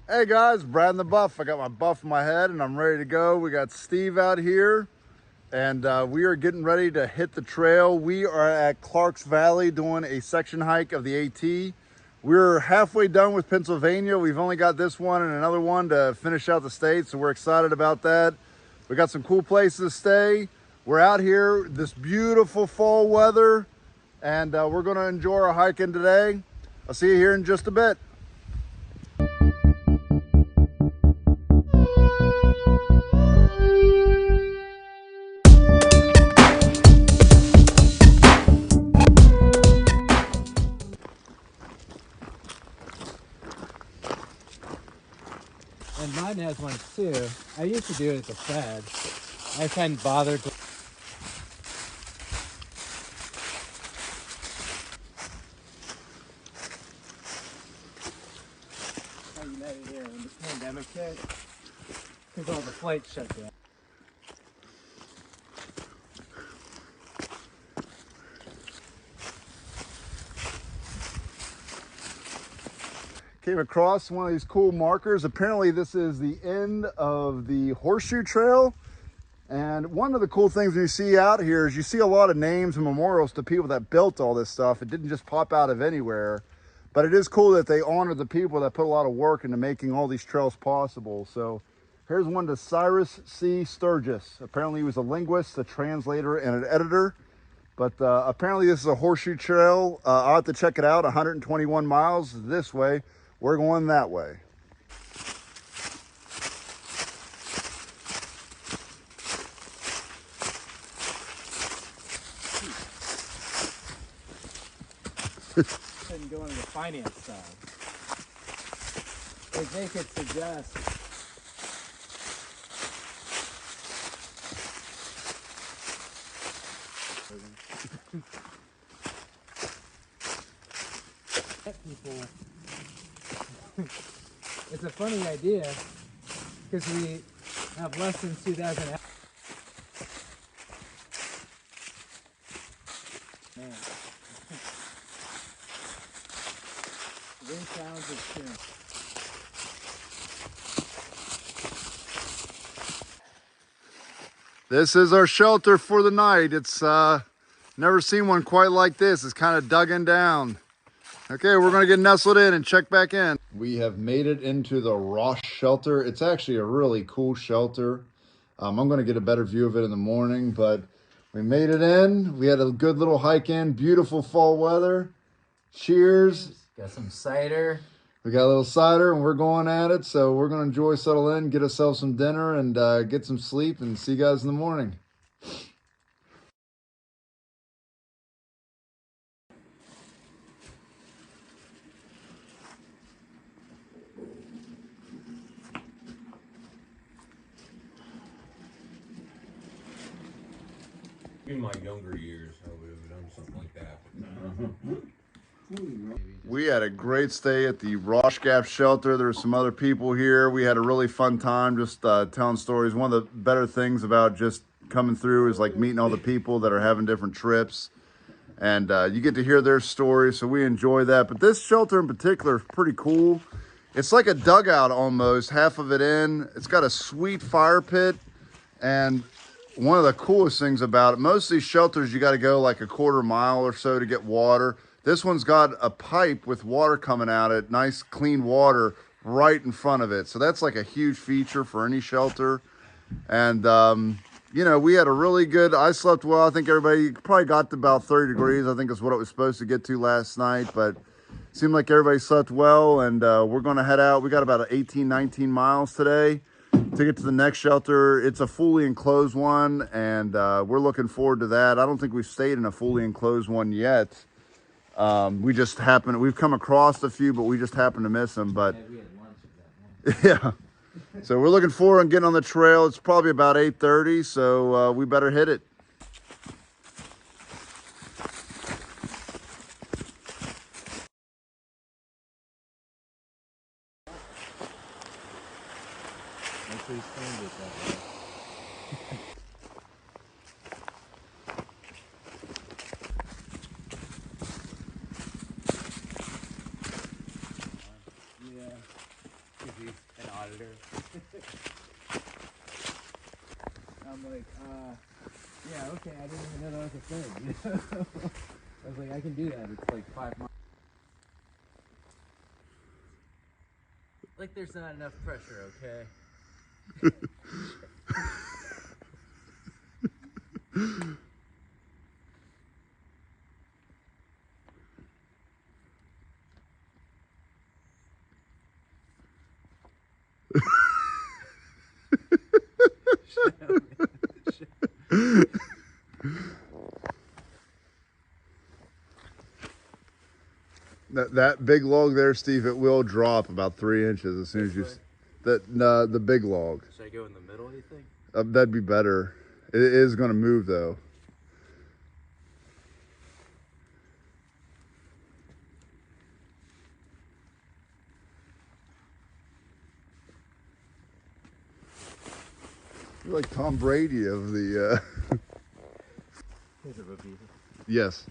Hey guys, Brad and the Buff. I got my buff in my head and I'm ready to go. We got Steve out here and we are getting ready to hit the trail. We are at Clark's Valley doing a section hike of the AT. We're halfway done with Pennsylvania. We've only got this one and another one to finish out the state, so we're excited about that. We got some cool places to stay. We're out here, this beautiful fall weather, and we're gonna enjoy our hiking today. I'll see you here in just a bit. And mine has one too. I used to do it at the Fed. I hadn't bothered to. How you made it here when the pandemic hit? Because all the flights shut down. Came across one of these cool markers. Apparently this is the end of the Horseshoe Trail. And one of the cool things when you see out here is you see a lot of names and memorials to people that built all this stuff. It didn't just pop out of anywhere, but it is cool that they honored the people that put a lot of work into making all these trails possible. So here's one to Cyrus C. Sturgis. Apparently he was a linguist, a translator, and an editor. But apparently this is a horseshoe trail. I'll have to check it out. 121 miles this way. We're going that way. Couldn't go into the finance side. Like they could suggest. People. It's a funny idea because we have less than 2,000. Man. Wind sounds of tune. This is our shelter for the night. It's never seen one quite like this. It's kind of dug in down. Okay, we're gonna get nestled in and check back in. We have made it into the Rosh shelter. It's actually a really cool shelter. I'm gonna get a better view of it in the morning, but we made it in. We had a good little hike in, beautiful fall weather. Cheers. Got some cider. We got a little cider and we're going at it. So we're gonna enjoy, settle in, get ourselves some dinner and get some sleep and see you guys in the morning. In my younger years, I would have done something like that. We had a great stay at the Rosh Gap shelter. There were some other people here. We had a really fun time just telling stories. One of the better things about just coming through is like meeting all the people that are having different trips. And you get to hear their stories, so we enjoy that. But this shelter in particular is pretty cool. It's like a dugout almost, half of it in. It's got a sweet fire pit. And one of the coolest things about it, most of these shelters, you got to go like a quarter mile or so to get water. This one's got a pipe with water coming out of it, nice clean water right in front of it. So that's like a huge feature for any shelter. And, you know, we had a really good, I slept well. I think everybody probably got to about 30 degrees. I think is what it was supposed to get to last night, but it seemed like everybody slept well. And we're going to head out. We got about 18, 19 miles today to get to the next shelter. It's a fully enclosed one, and we're looking forward to that. I don't think we've stayed in a fully enclosed one yet. We've come across a few, but we just happened to miss them. But Yeah, we had lunch at that one. yeah, so we're looking forward to getting on the trail. It's probably about 8:30, so we better hit it. Make sure you stand it that way. Yeah. an auditor. I'm like, yeah, okay, I didn't even know that was a thing. You know? I was like, I can do that. It's like 5 months. Like there's not enough pressure, okay? That big log there, Steve, it will drop about 3 inches as soon as you. The big log. Should I go in the middle, you think? That'd be better. It is going to move though. You're like Tom Brady of the. Here's a repeater. Yes.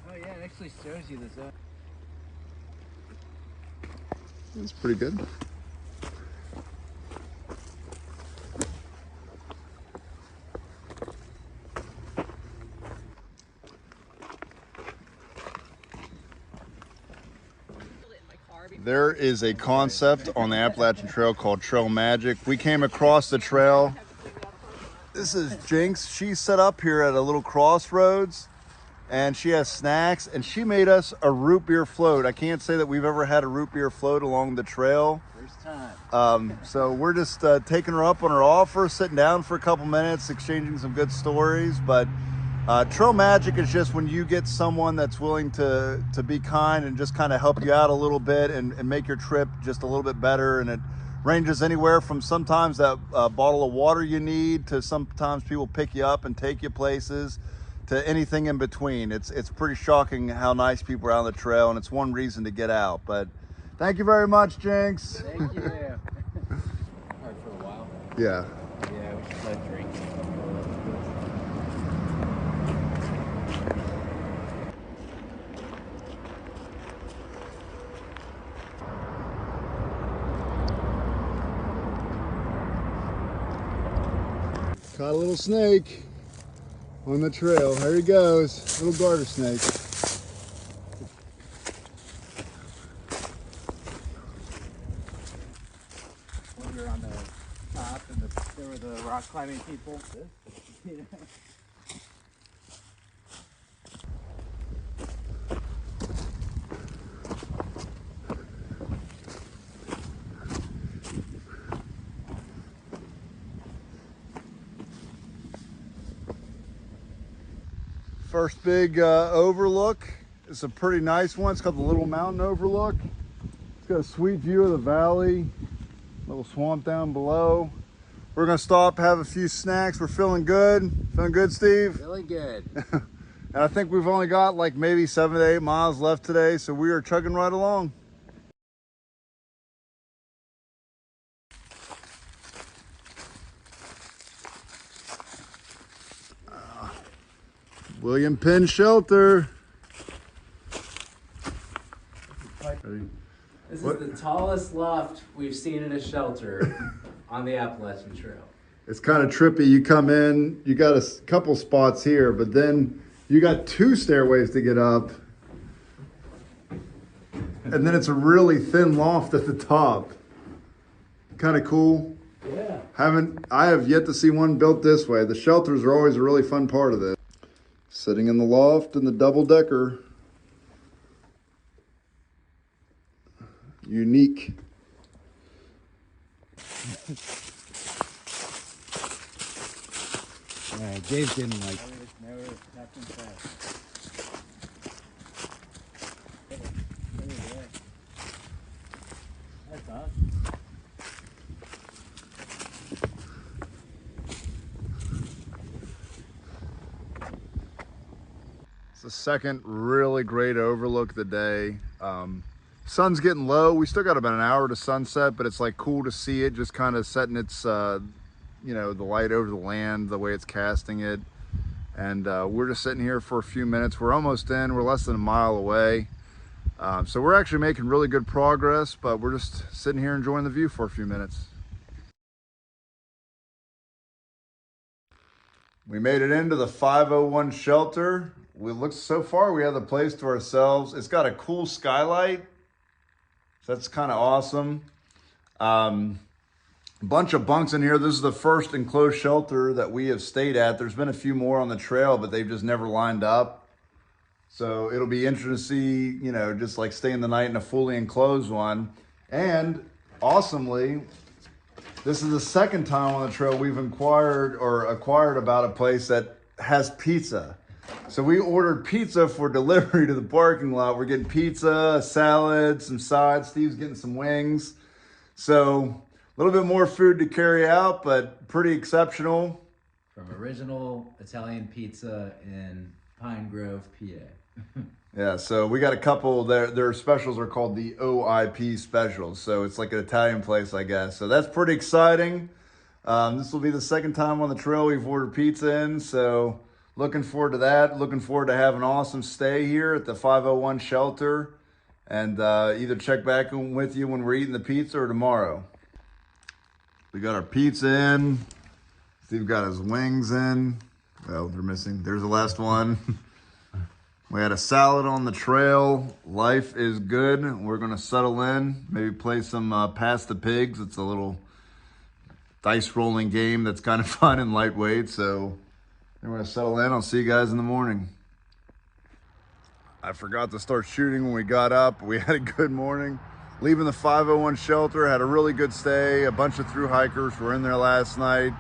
Oh yeah, it actually shows you the zone. It's pretty good. There is a concept on the Appalachian Trail called Trail Magic. We came across the trail. This is Jinx. She's set up here at a little crossroads and she has snacks and she made us a root beer float. I can't say that we've ever had a root beer float along the trail. First time. So we're just taking her up on her offer, sitting down for a couple minutes, exchanging some good stories. But Trail Magic is just when you get someone that's willing to be kind and just kind of help you out a little bit and make your trip just a little bit better. And it ranges anywhere from sometimes that bottle of water you need to sometimes people pick you up and take you places to anything in between. It's pretty shocking how nice people are on the trail, and it's one reason to get out. But thank you very much, Jinx. Thank you. Hard for a while. Yeah. Yeah, we should start drinking. Caught a little snake on the trail. There he goes, little garter snake. When we were on the top and there were the rock climbing people. You know? First big overlook. It's a pretty nice one. It's got the little mountain overlook. It's got a sweet view of the valley, little swamp down below. We're gonna stop, have a few snacks. We're feeling good. Feeling good, Steve? Really good. And I think we've only got like maybe 7 to 8 miles left today, so we are chugging right along. William Penn Shelter. Ready? This What? is the tallest loft we've seen in a shelter on the Appalachian Trail. It's kind of trippy. You come in, you got a couple spots here, but then you got 2 stairways to get up. And then it's a really thin loft at the top. Kind of cool. Yeah. I have yet to see one built this way. The shelters are always a really fun part of this. Sitting in the loft in the double decker. Unique. Dave didn't like. That's awesome. the second really great overlook of the day. Sun's getting low. We still got about an hour to sunset, but it's like cool to see it just kind of setting its, you know, the light over the land, the way it's casting it. And we're just sitting here for a few minutes. We're almost in. We're less than a mile away. So we're actually making really good progress, but we're just sitting here enjoying the view for a few minutes. We made it into the 501 shelter. So far we have the place to ourselves. It's got a cool skylight, so that's kind of awesome. A bunch of bunks in here. This is the first enclosed shelter that we have stayed at. There's been a few more on the trail, but they've just never lined up. So it'll be interesting to see, you know, just like staying the night in a fully enclosed one. And awesomely, this is the second time on the trail we've acquired about a place that has pizza. So we ordered pizza for delivery to the parking lot. We're getting pizza, a salad, some sides. Steve's getting some wings. So a little bit more food to carry out, but pretty exceptional. From original Italian pizza in Pine Grove, PA. Yeah, so we got a couple. Their specials are called the OIP specials. So it's like an Italian place, I guess. So that's pretty exciting. This will be the second time on the trail we've ordered pizza in. So looking forward to that. Looking forward to having an awesome stay here at the 501 shelter. And either check back with you when we're eating the pizza or tomorrow. We got our pizza in. Steve got his wings in. Well, they're missing. There's the last one. We had a salad on the trail. Life is good. We're gonna settle in, maybe play some Pass the Pigs. It's a little dice rolling game that's kind of fun and lightweight. So we're gonna settle in. I'll see you guys in the morning. I forgot to start shooting when we got up. We had a good morning. Leaving the 501 shelter, had a really good stay. A bunch of through hikers were in there last night.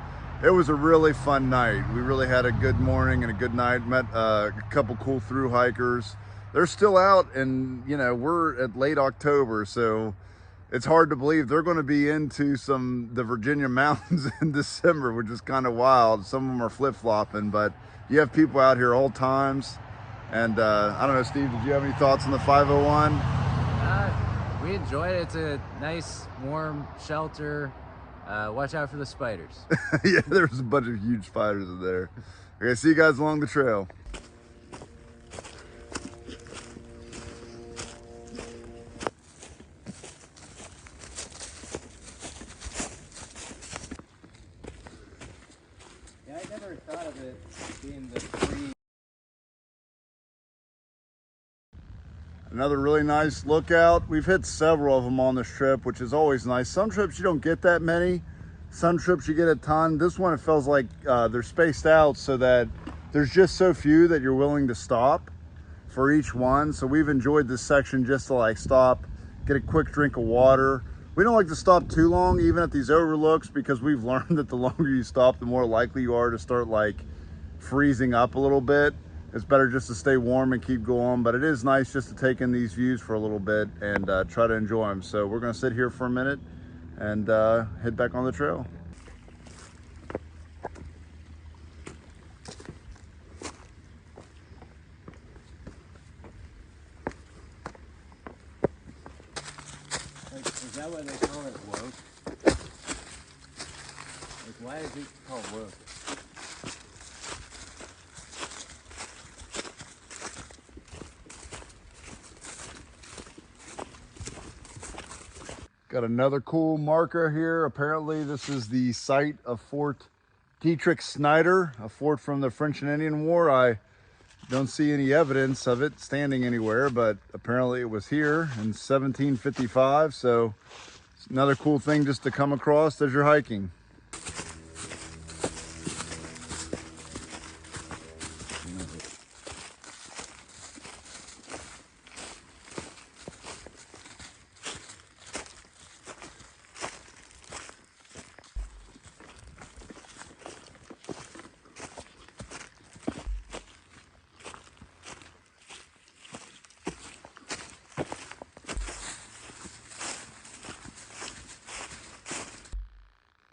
It was a really fun night. We really had a good morning and a good night. Met a couple cool through hikers. They're still out, and you know, we're at late October, so it's hard to believe they're going to be into the Virginia mountains in December, which is kind of wild. Some of them are flip-flopping, but you have people out here all times. And I don't know, Steve, did you have any thoughts on the 501? We enjoyed it. It's a nice, warm shelter. Watch out for the spiders. Yeah, there's a bunch of huge spiders in there. Okay, see you guys along the trail. Yeah, I never thought of it being the free. Another really nice lookout. We've hit several of them on this trip, which is always nice. Some trips you don't get that many. Some trips you get a ton. This one, it feels like they're spaced out so that there's just so few that you're willing to stop for each one. So we've enjoyed this section just to like stop, get a quick drink of water. We don't like to stop too long, even at these overlooks, because we've learned that the longer you stop, the more likely you are to start like freezing up a little bit. It's better just to stay warm and keep going, but it is nice just to take in these views for a little bit and try to enjoy them. So we're gonna sit here for a minute and head back on the trail. Is that why they call it woke? Like, why is it called woke? Got another cool marker here. Apparently this is the site of Fort Dietrich Snyder, a fort from the French and Indian War. I don't see any evidence of it standing anywhere, but apparently it was here in 1755. So it's another cool thing just to come across as you're hiking.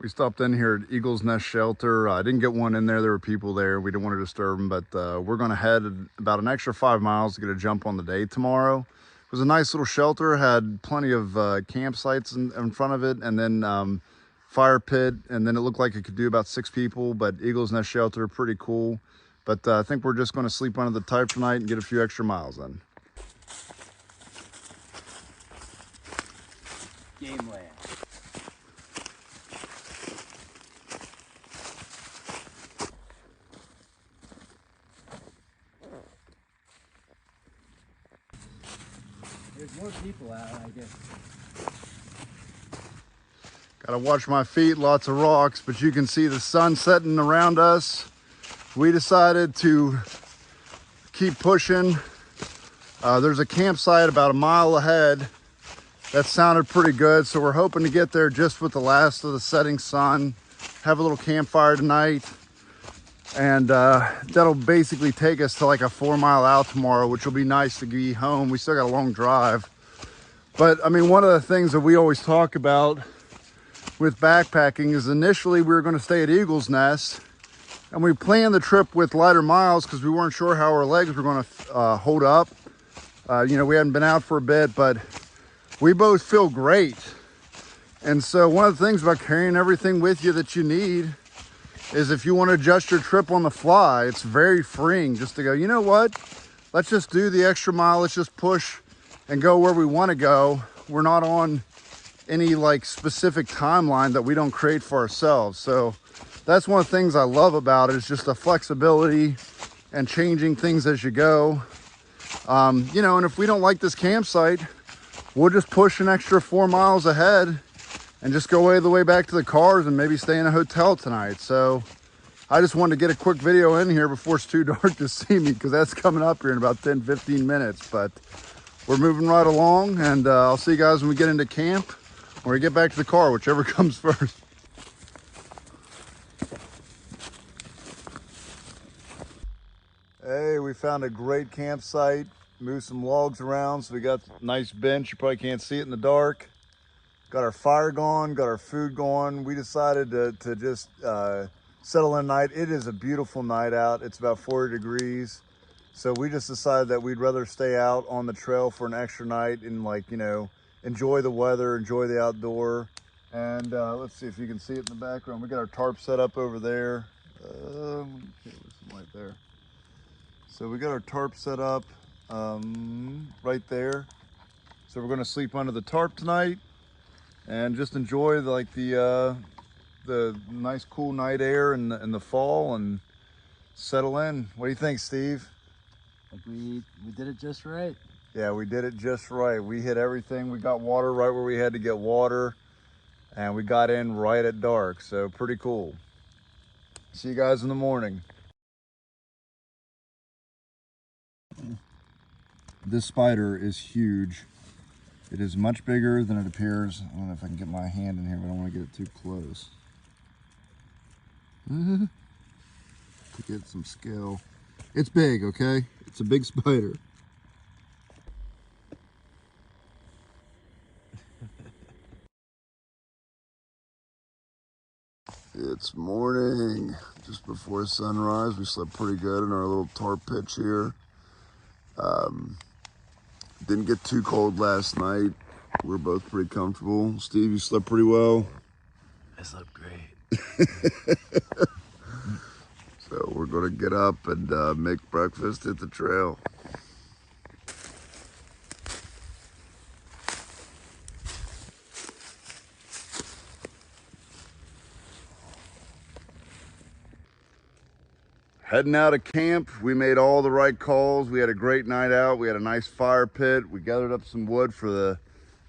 We stopped in here at Eagle's Nest Shelter. I didn't get one in there. There were people there. We didn't want to disturb them, but we're going to head about an extra 5 miles to get a jump on the day tomorrow. It was a nice little shelter, had plenty of campsites in front of it, and then fire pit, and then it looked like it could do about 6 people, but Eagle's Nest Shelter, pretty cool. But I think we're just going to sleep under the tarp tonight and get a few extra miles in. Game land. There's more people out, I guess. Gotta watch my feet, lots of rocks, but you can see the sun setting around us. We decided to keep pushing. There's a campsite about a mile ahead. That sounded pretty good, so we're hoping to get there just with the last of the setting sun, have a little campfire tonight, and that'll basically take us to like a 4 mile out tomorrow, which will be nice to be home. We still got a long drive. But I mean, one of the things that we always talk about with backpacking is initially we were going to stay at Eagle's Nest, and we planned the trip with lighter miles because we weren't sure how our legs were going to hold up. You know, we hadn't been out for a bit, but we both feel great. And so one of the things about carrying everything with you that you need is if you want to adjust your trip on the fly, it's very freeing just to go, you know what? Let's just do the extra mile. Let's just push and go where we want to go. We're not on any like specific timeline that we don't create for ourselves. So that's one of the things I love about it, is just the flexibility and changing things as you go. You know, and if we don't like this campsite, we'll just push an extra 4 miles ahead and just go the way back to the cars and maybe stay in a hotel tonight. So I just wanted to get a quick video in here before it's too dark to see me, because that's coming up here in about 10-15 minutes. But we're moving right along, and I'll see you guys when we get into camp or we get back to the car, whichever comes first. Hey, we found a great campsite, moved some logs around, so we got a nice bench. You probably can't see it in the dark. Got our fire going, got our food going. We decided to just settle in night. It is a beautiful night out. It's about 40 degrees. So we just decided that we'd rather stay out on the trail for an extra night and, like, you know, enjoy the weather, enjoy the outdoor. And let's see if you can see it in the background. We got our tarp set up over there. Okay, there's some light there. So we got our tarp set up right there. So we're gonna sleep under the tarp tonight and just enjoy the nice cool night air in the fall and settle in. What do you think, Steve? Like we did it just right. Yeah, we did it just right. We hit everything. We got water right where we had to get water, and we got in right at dark. So pretty cool. See you guys in the morning. This spider is huge. It is much bigger than it appears. I don't know if I can get my hand in here, but I don't want to get it too close. To get some scale. It's big, okay? It's a big spider. It's morning, just before sunrise. We slept pretty good in our little tarp pitch here. Didn't get too cold last night. We were both pretty comfortable. Steve, you slept pretty well? I slept great. So we're gonna get up and make breakfast at the trail. Heading out of camp, we made all the right calls. We had a great night out. We had a nice fire pit. We gathered up some wood for the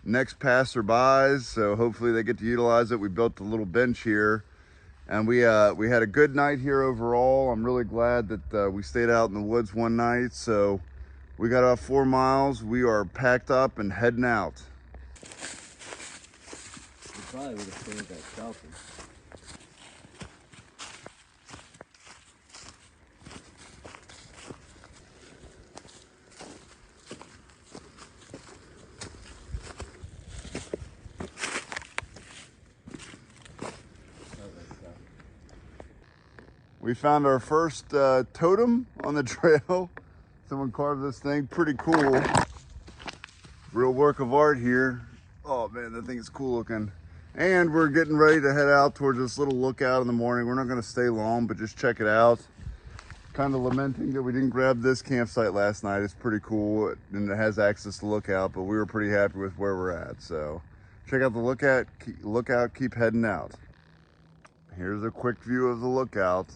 next passerbys, so hopefully they get to utilize it. We built a little bench here, and we had a good night here overall. I'm really glad that we stayed out in the woods one night. So we got about 4 miles. We are packed up and heading out. We probably would have stayed at that shelter. We found our first totem on the trail. Someone carved this thing, pretty cool. Real work of art here. Oh man, that thing is cool looking. And we're getting ready to head out towards this little lookout in the morning. We're not gonna stay long, but just check it out. Kind of lamenting that we didn't grab this campsite last night. It's pretty cool and it has access to lookout, but we were pretty happy with where we're at. So check out the lookout, keep heading out. Here's a quick view of the lookout.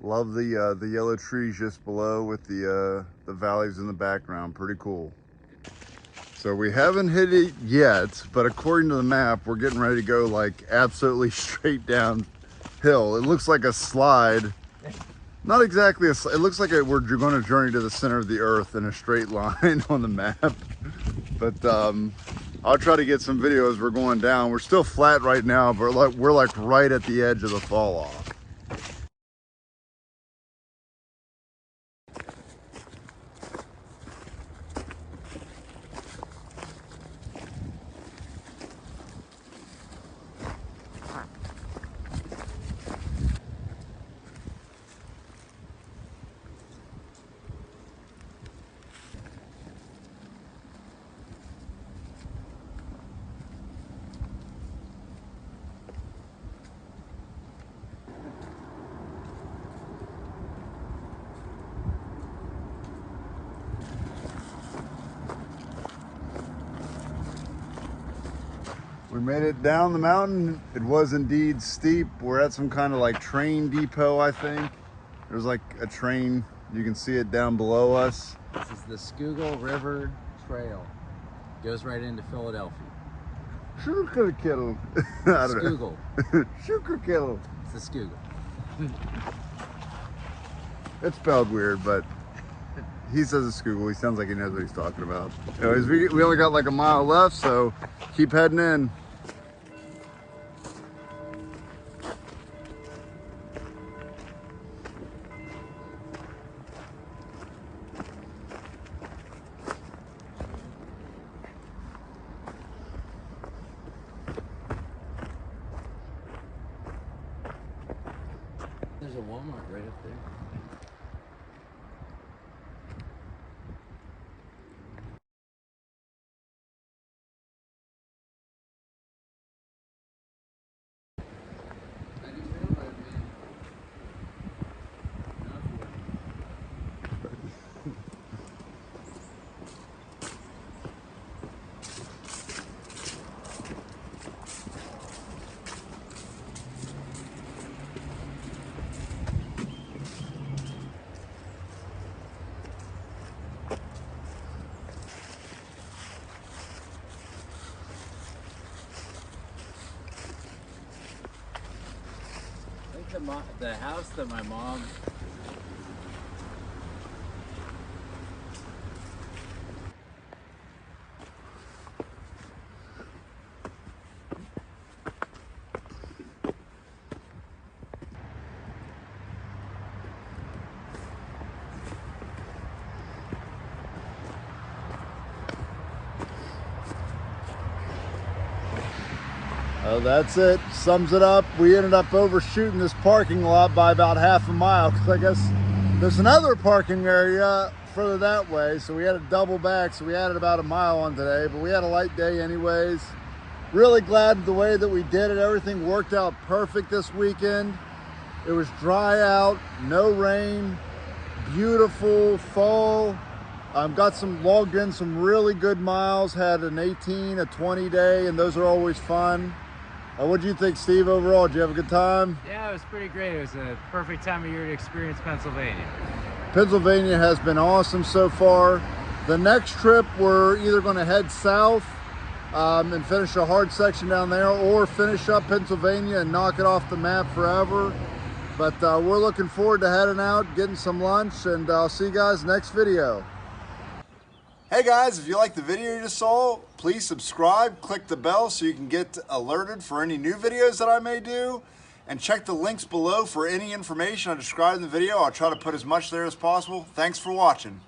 Love the yellow trees just below with the valleys in the background. Pretty cool. So we haven't hit it yet, but according to the map, we're getting ready to go like absolutely straight downhill. It looks like a slide. Not exactly a slide. It looks like we're going to journey to the center of the earth in a straight line on the map. But I'll try to get some videos. We're going down. We're still flat right now, but we're like right at the edge of the fall off. We made it down the mountain. It was indeed steep. We're at some kind of like train depot, I think. There's like a train. You can see it down below us. This is the Schuylkill River Trail. Goes right into Philadelphia. Schuylkill. Schuylkill. Schuylkill. It's the Schuylkill. It's spelled weird, but he says it's Schuylkill. He sounds like he knows what he's talking about. Anyways, we only got like a mile left, so keep heading in. There's a Walmart right up there. The house that my mom Oh, that's it. Sums it up. We ended up overshooting this parking lot by about half a mile because I guess there's another parking area further that way. So we had to double back. So we added about a mile on today, but we had a light day anyways. Really glad the way that we did it. Everything worked out perfect this weekend. It was dry out, no rain, beautiful fall. Logged in some really good miles, had an 18, a 20 day, and those are always fun. What do you think, Steve, overall? Did you have a good time? Yeah, it was pretty great. It was a perfect time of year to experience Pennsylvania. Pennsylvania has been awesome so far. The next trip, we're either going to head south and finish a hard section down there, or finish up Pennsylvania and knock it off the map forever. But we're looking forward to heading out, getting some lunch, and I'll see you guys next video. Hey guys, if you liked the video you just saw, please subscribe, click the bell so you can get alerted for any new videos that I may do, and check the links below for any information I described in the video. I'll try to put as much there as possible. Thanks for watching.